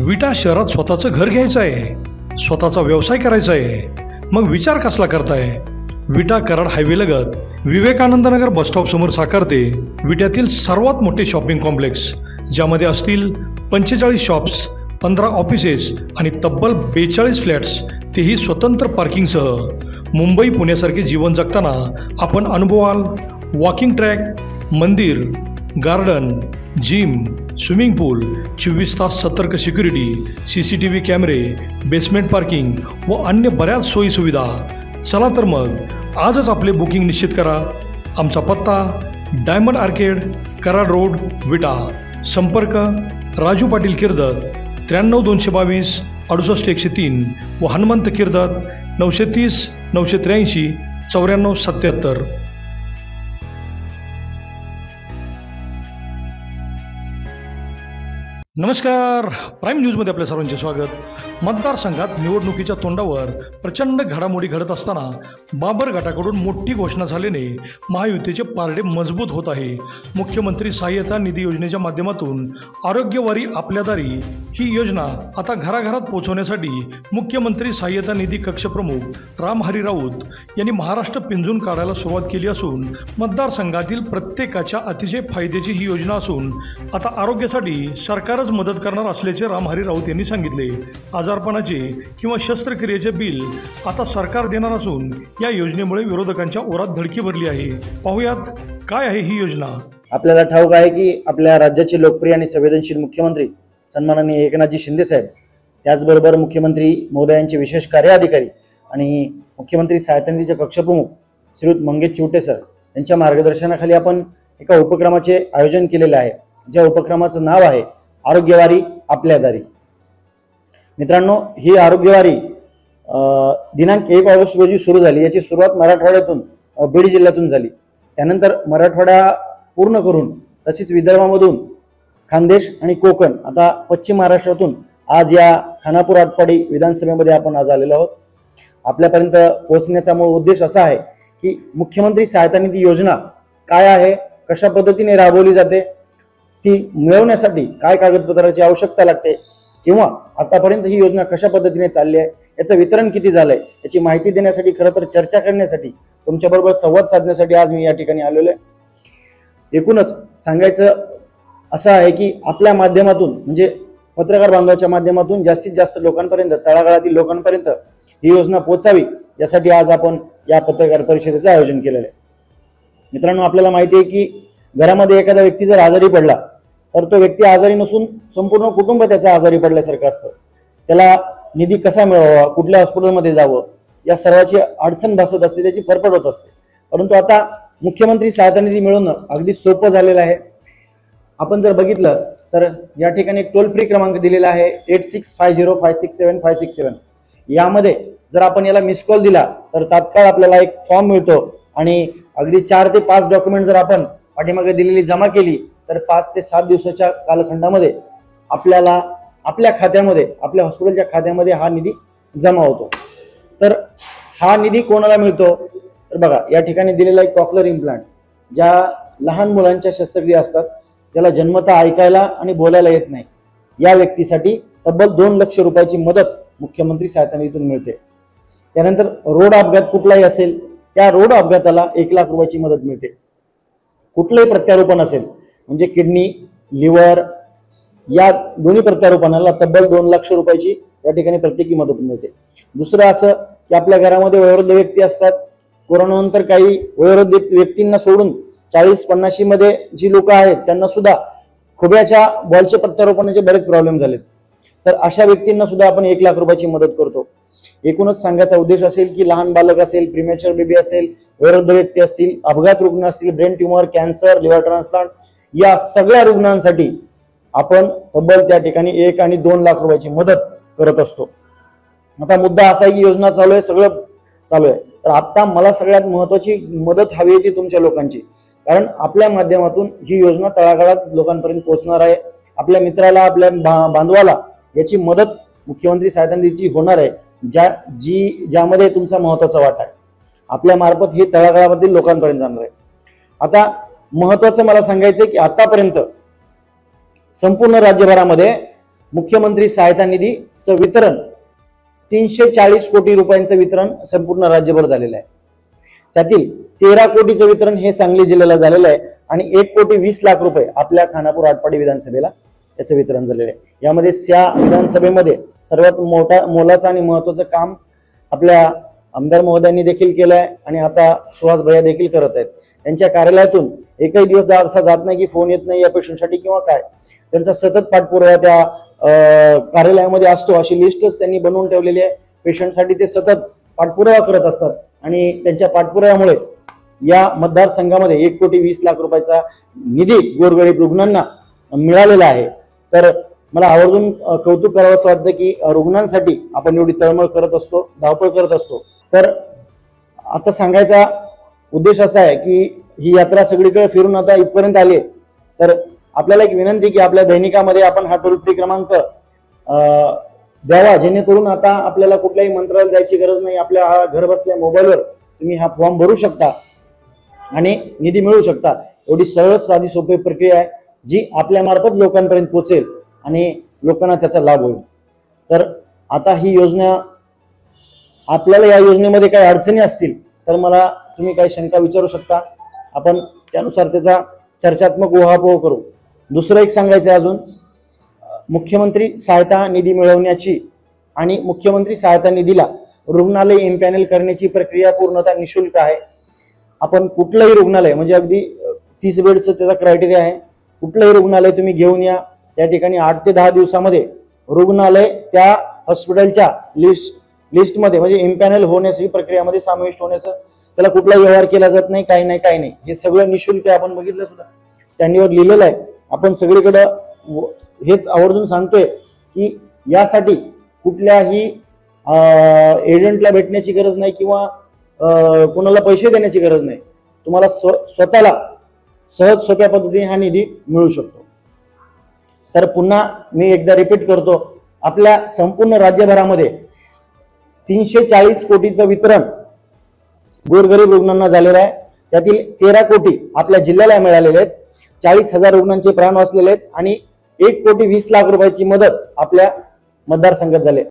विटा शहरात स्वतःचं घर घ्यायचं आहे, स्वतःचा व्यवसाय करायचा आहे, मग विचार कसला करताय? विटा कराड हायवे लगत विवेकानंद नगर बसस्टॉप समोर साकारते विट्यातील सर्वात मोठे शॉपिंग कॉम्प्लेक्स, ज्यामध्ये असतील 45 शॉप्स, 15 ऑफिसेस आणि तब्बल 42 फ्लॅट्स, तेही स्वतंत्र पार्किंगसह. मुंबई पुण्यासारखे जीवन जगताना आपण अनुभवाल वॉकिंग ट्रॅक, मंदिर, गार्डन, जिम, स्विमिंग पूल, 24 तास सतर्क सिक्युरिटी, CCTV कॅमेरे, बेसमेंट पार्किंग व अन्य बऱ्याच सोयीसुविधा. चला तर मग आजच आपले बुकिंग निश्चित करा. आमचा पत्ता डायमंड आर्केड, कराड रोड, विटा. संपर्क राजू पाटील किर्दत 93 222 68 103 व हनुमंत किर्दत 930 983 94 77. नमस्कार, प्राईम न्यूजमध्ये आपल्या सर्वांचे स्वागत. मतदारसंघात निवडणुकीच्या तोंडावर प्रचंड घडामोडी घडत असताना बाबर गटाकडून मोठी घोषणा झाल्याने महायुतीचे पारडे मजबूत होत आहे. मुख्यमंत्री सहाय्यता निधी योजनेच्या माध्यमातून आरोग्यवारी आपल्या दारी ही योजना आता घराघरात पोहोचवण्यासाठी मुख्यमंत्री सहाय्यता निधी कक्ष प्रमुख रामहरी राऊत यांनी महाराष्ट्र पिंजून काढायला सुरुवात केली असून मतदारसंघातील प्रत्येकाच्या अतिशय फायद्याची ही योजना असून आता आरोग्यासाठी सरकारच मदत करणार असल्याचे रामहरी राऊत यांनी सांगितले. आजारपणाचे किंवा शस्त्रक्रियेचे बिल आता सरकार देणार असून या योजनेमुळे विरोधकांच्या ओरात धडकी भरली आहे. पाहुयात काय आहे ही योजना. आपल्याला ठाऊक आहे की आपल्या राज्याचे लोकप्रिय आणि संवेदनशील मुख्यमंत्री सन्माननीय एकनाथजी शिंदे साहेब, त्याचबरोबर मुख्यमंत्री महोदयांचे विशेष कार्य अधिकारी आणि मुख्यमंत्री सहायता निधीचे कक्षप्रमुख श्रीयुत मंगेश चिवटे सर यांच्या मार्गदर्शनाखाली आपण एका उपक्रमाचे आयोजन केलेले आहे, ज्या उपक्रमाचं नाव आहे आरोग्यवारी आपल्या दारी. मित्रांनो, ही आरोग्यवारी दिनांक 1 ऑगस्ट रोजी सुरू झाली. याची सुरुवात मराठवाड्यातून बीड जिल्ह्यातून झाली. त्यानंतर मराठवाडा पूर्ण करून तसेच विदर्भामधून खानदेश आणि कोकण, आता पश्चिम महाराष्ट्रातून आज या खानापूर आटपाडी विधानसभेमध्ये आपण आज आलेलो आहोत. आपल्यापर्यंत पोहोचण्याचा मूळ उद्देश असा आहे की मुख्यमंत्री सहायता निधी योजना काय आहे, कशा पद्धतीने राबवली जाते, ती मिळवण्यासाठी काय कागदपत्राची आवश्यकता लागते, किंवा आतापर्यंत ही योजना कशा पद्धतीने चालली आहे, याचं वितरण किती झालंय, याची माहिती देण्यासाठी, खरं तर चर्चा करण्यासाठी, तुमच्याबरोबर संवाद साधण्यासाठी आज मी या ठिकाणी आलेलो आहे. एकूणच सांगायचं असं आहे की आपल्या माध्यमातून, म्हणजे पत्रकार बांधवाच्या माध्यमातून जास्तीत जास्त लोकांपर्यंत, तळागाळातील लोकांपर्यंत ही योजना पोहोचावी, यासाठी आज आपण या पत्रकार परिषदेचं आयोजन केलेलं आहे. मित्रांनो, आपल्याला माहिती आहे की घरामध्ये एखादा व्यक्ती जर आजारी पडला तर तो व्यक्ती आजारी नसून संपूर्ण कुटुंब त्याचा आजारी पडल्यासारखं असतं. त्याला निधी कसा मिळवावा, कुठल्या हॉस्पिटलमध्ये जावं, या सर्वाची अडचण भासत असते, त्याची फरफड होत असते. परंतु आता मुख्यमंत्री सहायता निधी मिळवणं अगदी सोपं झालेलं आहे. आपण जर बघितलं तर या ठिकाणी एक टोल फ्री क्रमांक दिलेला आहे 8650567567. यामध्ये जर आपण याला मिस कॉल दिला तर तात्काळ आपल्याला एक फॉर्म मिळतो आणि अगदी 4 ते 5 डॉक्युमेंट जर आपण पाठीमागे दिलेली जमा केली तर 5 ते 7 दिवसाच्या कालखंडामध्ये आपल्याला आपल्या खात्यामध्ये, आपल्या हॉस्पिटलच्या खात्यामध्ये हा निधी जमा होतो. तर हा निधी कोणाला मिळतो तर बघा, या ठिकाणी दिलेला एक कॉकलर इम्प्लांट, ज्या लहान मुलांच्या शस्त्रक्रिया असतात, ज्याला जन्मतः ऐकायला आणि बोलायला येत नाही, या व्यक्तीसाठी तब्बल 2 लाख रुपयाची मदत मुख्यमंत्री सहायता निधीतून मिळते. त्यानंतर रोड अपघात कुठलाही असेल, त्या रोड अपघाताला 1 लाख रुपयाची मदत मिळते. कुठलंही प्रत्यारोपण असेल, म्हणजे किडनी, लिव्हर, या दोन्ही प्रत्यारोपणाला तब्बल 2 लाख रुपयाची या ठिकाणी प्रत्येकी मदत मिळते. दुसरं असं की आपल्या घरामध्ये वयोवृद्ध व्यक्ती असतात. कोरोनानंतर काही वयोवृद्ध व्यक्तींना सोडून 40-50 मध्ये जी लोक आहेत त्यांना सुद्धा खोब्याच्या बॉलचे प्रत्यारोपणाचे बरेच प्रॉब्लेम झालेत. तर अशा व्यक्तींना सुद्धा आपण 1 लाख रुपयाची मदत करतो. एकूणच सांगायचा उद्देश असेल की लहान बालक असेल, प्रीमॅच्युअर बेबी असेल, वयोवृद्ध व्यक्ती असतील, अपघात रुग्ण असतील, brain tumour, cancer, liver transplant, या सगळ्या रुग्णांसाठी आपण तब्बल त्या ठिकाणी 1 आणि 2 लाख रुपयाची मदत करत असतो. आता मुद्दा असा आहे की योजना चालू आहे, सगळं चालू आहे, तर आता मला सगळ्यात महत्वाची मदत हवी आहे ती तुमच्या लोकांची. कारण आपल्या माध्यमातून ही योजना तळागाळात लोकांपर्यंत पोहोचणार आहे. आपल्या मित्राला, आपल्या बांधवाला याची मदत मुख्यमंत्री सहायता निधीची होणार आहे, ज्यामध्ये तुमचा महत्वाचा वाटा आहे. आपल्या मार्फत हे तळागाळामधील लोकांपर्यंत जाणार आहे. आता महत्वाचं मला सांगायचं की आतापर्यंत संपूर्ण राज्यभरामध्ये मुख्यमंत्री सहायता निधीचं वितरण 340 कोटी रुपयांचं वितरण संपूर्ण राज्यभर झालेलं आहे. त्यातील 13 कोटीचं वितरण हे सांगली जिल्ह्याला झालेलं आहे आणि 1,20,00,000 आपल्या खानापूर आटपाडी विधानसभेला याचं वितरण झालेलं आहे. यामध्ये त्या विधानसभेमध्ये सर्वात मोलाचं आणि महत्वाचं काम आपल्या आमदार महोदयांनी देखील केलं आहे आणि आता सुहास भैया देखील करत आहेत. त्यांच्या कार्यालयातून एकही दिवस असा जात नाही की फोन येत नाही या पेशंटसाठी किंवा काय. त्यांचा सतत पाठपुरावा त्या कार्यालयामध्ये असतो. अशी लिस्टच त्यांनी बनवून ठेवलेली आहे. पेशंटसाठी ते सतत पाठपुरावा करत असतात आणि त्यांच्या पाठपुराव्यामुळे या मतदारसंघामध्ये 1,20,00,000 रुपयाचा निधी गोरगरीब रुग्णांना मिळालेला आहे. तर मला आवर्जून कौतुक करावं असं वाटतं की रुग्णांसाठी आपण एवढी तळमळ करत असतो, धावपळ करत असतो. तर आता सांगायचा उद्देश असा आहे की ही यात्रा सगळीकडे फिरून आता इथपर्यंत आली आहे. तर आपल्याला एक विनंती की आपल्या दैनिकामध्ये आपण हा टोल फ्री क्रमांक द्यावा, जेणेकरून आता आपल्याला कुठल्याही मंत्रालयात जायची गरज नाही. आपल्या घर बसल्या मोबाईलवर तुम्ही हा फॉर्म भरू शकता आणि निधी मिळवू शकता. एवढी सरळ साधी सोपी प्रक्रिया आहे जी आपल्या मार्फत लोकांपर्यंत पोहोचेल आणि लोकांना त्याचा लाभ होईल. तर आता ही योजना, आपल्याला या योजनेमध्ये काही अडचणी असतील तर मला तुम्ही काही शंका विचारू शकता. आपण त्यानुसार त्याचा चर्चात्मक उहापोह करू. दुसरं एक सांगायचं आहे अजून, मुख्यमंत्री सहायता निधी मिळवण्याची आणि मुख्यमंत्री सहायता निधीला रुग्णालय इम्पॅनल करण्याची प्रक्रिया पूर्णतः निशुल्क आहे. आपण कुठलंही रुग्णालय, म्हणजे अगदी 30 बेडचं त्याचा क्रायटेरिया आहे, कुठलंही रुग्णालय तुम्ही घेऊन या. त्या ठिकाणी 8 ते 10 दिवसामध्ये रुग्णालय त्या हॉस्पिटलच्या लिस्टमध्ये म्हणजे इम्पॅनल होण्याची प्रक्रियामध्ये समाविष्ट होण्याचं त्याला कुठलाही व्यवहार केला जात नाही, काही नाही. हे सगळं निशुल्क आहे. आपण बघितलं सुद्धा, स्टँडीवर लिहिलेलं आहे. आपण सगळीकडं हेच आवर्जून सांगतोय की यासाठी कुठल्याही एजंटला भेटण्याची गरज नाही किंवा कोणाला पैसे देण्याची गरज नाही. तुम्हाला स्वतःला सहज सोप्या पद्धतीने हा निधी मिळू शकतो. तर पुन्हा मी एकदा रिपीट करतो, आपल्या संपूर्ण राज्यभरामध्ये 340 कोटीचं वितरण गोरगरीब रुग्णांना झालेलं आहे. त्यातील 13 कोटी आपल्या जिल्ह्याला मिळालेले आहेत. 40,000 रुग्णांचे प्राण वाचलेले आहेत आणि 1,20,00,000 रुपयाची मदत आपल्या मतदारसंघात झाली.